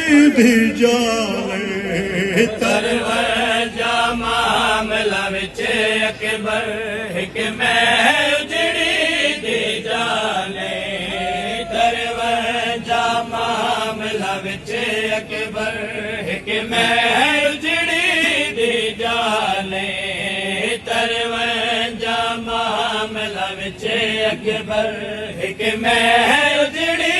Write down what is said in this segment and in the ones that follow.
दी जाले दरवाजा मामला विच अकबर हिक मैं उजड़ी दी जाने दरवाजा मामला विच अकबर हिक मैं उजड़ी दी जाने दरवाजा मामला विच अकबर हिक मैं उजड़ी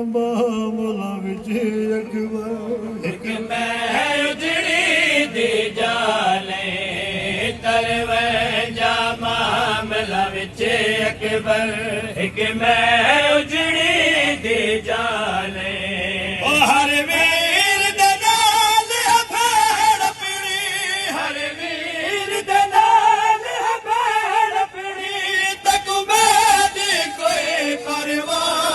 मामला विच अकबर हिक मैं उजड़ी दी जाने दरवाजा मामला विच अकबर हिक मैं उजड़ी दी जाने ओ हर वीर दे नाल भेड़ पिड़ी हर वीर दे नाल भेड़ पिड़ी तक मेरी कोई परवाह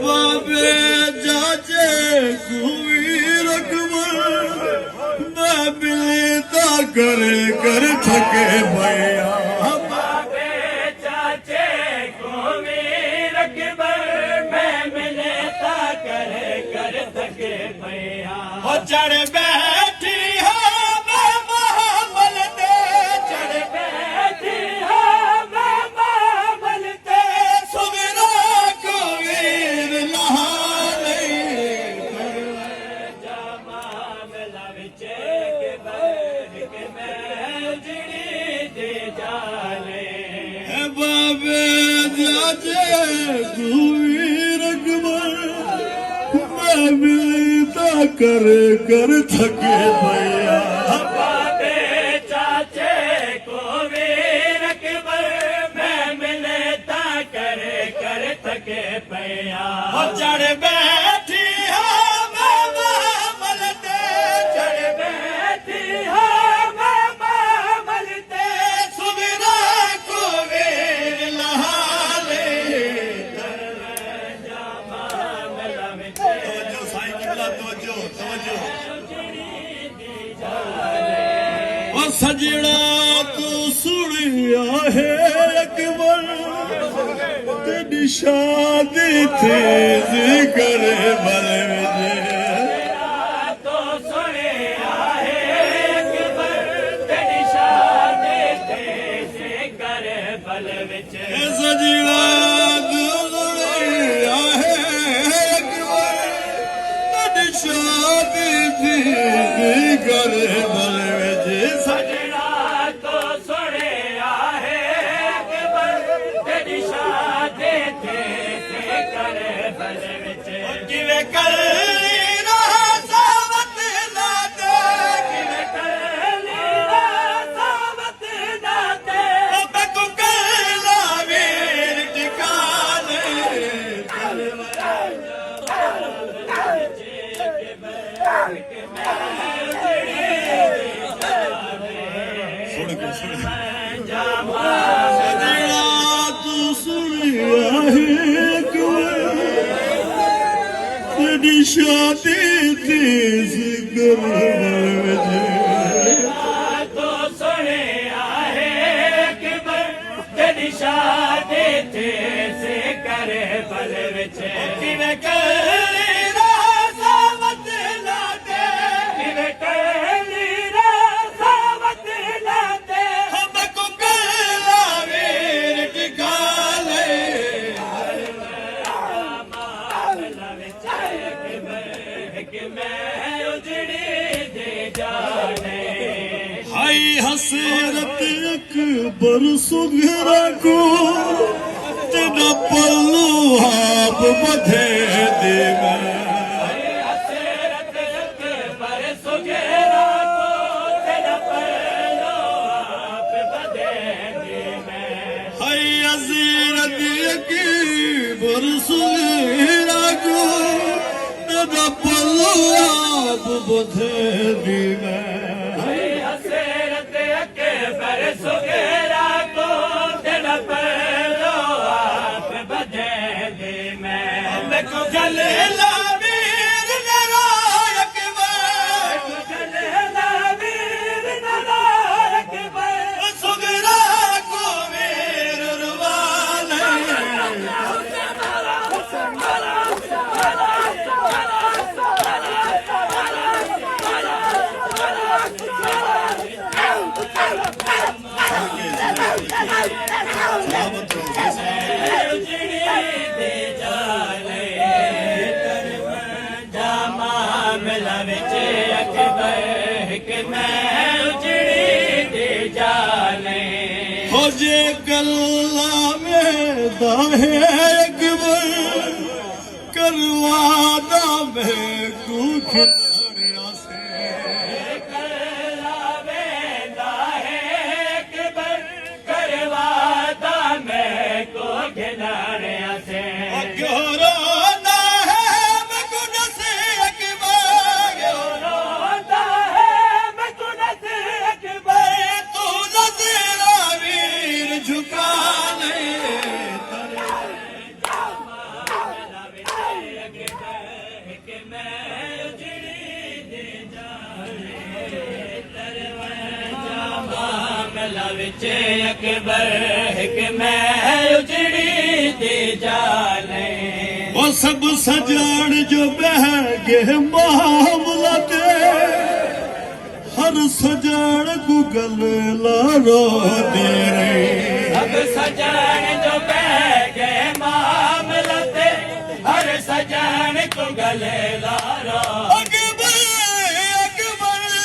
बाबे जाचे कुवीर अकबर मैं मिलता करे कर थके भैया बाबे चाचे कुवीर अकबर मैं मिलता करे कर थके भैया ओ चढ़ बैठी हो मैं महाबल दे चढ़ बैठी हो मैं महाबल दे सुमेरा कुवीर लहाले दरवाजा मामला विच अकबर हिक मैं उजड़ी दी जाने बाबे जाचे कुवीर अकबर मैं मिलता करे कर थके भैया बाबे चाचे कुवीर अकबर मैं मिलता करे कर थके पैया चढ़ बैठी हो मैं महाबल दे चढ़ बैठी हो मैं महाबल दे सुमेरा कुवीर लहाले दरवाजा मामला विच जो साईं किबला तवज्जो तवज्जो उजड़ी दी जाने ओ सजड़ा तू सुनिया है अकबर तेरी शादी थे जिक्र बल तो सुने आहे अकबर तेरी शादी ते कर बल विच सजड़ा तू सुनिया है अकबर तेरी शादी थी जिक्र बल सजना तो सुने आहे अकबर तेरी शादी ते कर बल विच किवें कर सावत ना दे किवें कर सावत ना दे को कहला वीर ठिकाने सुन के सुन सजड़ा तू सुनिया है अकबर तेरी शादी थी जिक्र तो सुने आहे अकबर तेरी शादी थे से करे बल विच किवें कर सावत ना दे किवें कर सावत ना दे हम को कहला वीर ठिकाने मामला विच अकबर हिक मैं उजड़ी दे जाने हाय हसरत अकबर सुघरा को तेरा पल्लू आप बधे दे आप बुधे दी मैं हसरत अकबर सुगरा को दिल पहलो आप बजे दे मैं को गले लावीर नारायक सुगरा को वीर रुवाले हो जे गल्ला में दाहे अकबर करवादा में तू खिलरिया से क्यों ना है मैं कुछ से अकबर तू नजरा वीर झुका नहीं अकबर हिक मैं उजड़ी दे जाने वो सब सजान जो बह गए मामला दे हर सजान को गले लारो दे रे अब सजान जो बह गए मामलते हर सजान को गले लारो अकबर अकबर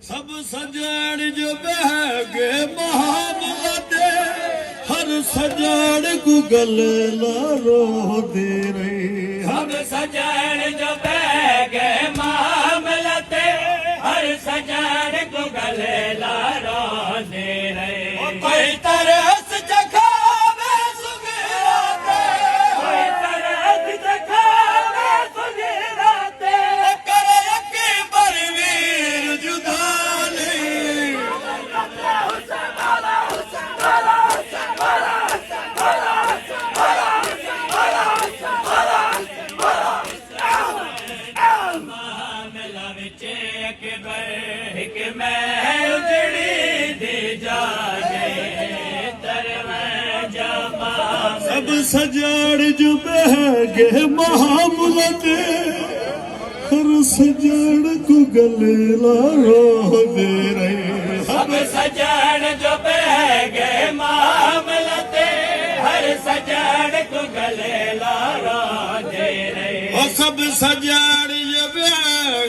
सब सजान जो बह गए मामला दे हर सजान को गले लारो दे रे अब सजान जो बह गए मामलते हर सजान को गले लारो दे रहे कोई तरस जखावे सुगराते कोई तरस जखावे सुगराते करे अकबर वीर जुदा नहीं मामला विच अकबर हिक मैं उजड़ी दे जाने तरवजा सब सजाड़ जो बह गए मामला दे हर सजाड़ को गले लारो दे रहे सब सजान जो बह गए मामलते हर सजान को गले लारो दे रहे और सब सजाड़ जो बह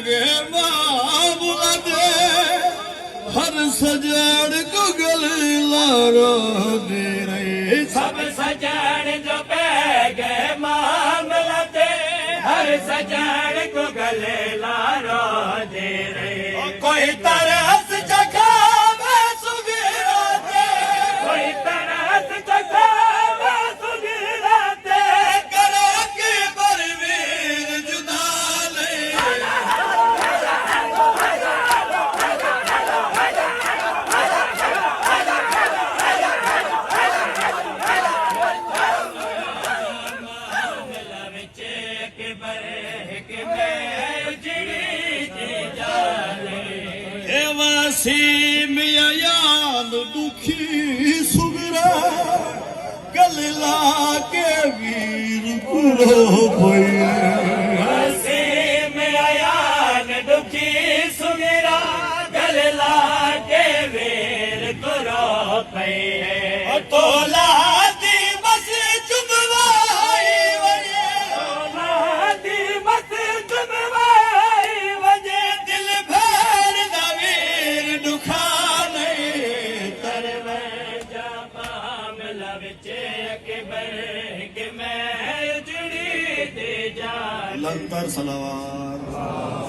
गए मामला दे हर सजाड़ को गले लारो दे रहे सब सजान जो बह गए मामलते हर सजान को गले लारो दे रहे कोई तरस जखावे सुगराते कोई तरस जखावे सुगराते करे अकबर वीर जुदा नहीं वसीम यान दुखी सुगरा गलला के वीर कुरो भैया वसीम अयान दुखी सुगरा गलला के वीर गुरो पे तोला दी बस चुदवाई वजे दी मत चुनवाई वजे दिल भर दा वीर दुखा नहीं तरवे जमा मिला विचे अकबर के मैं उजड़ी दे जा लंतर सलावार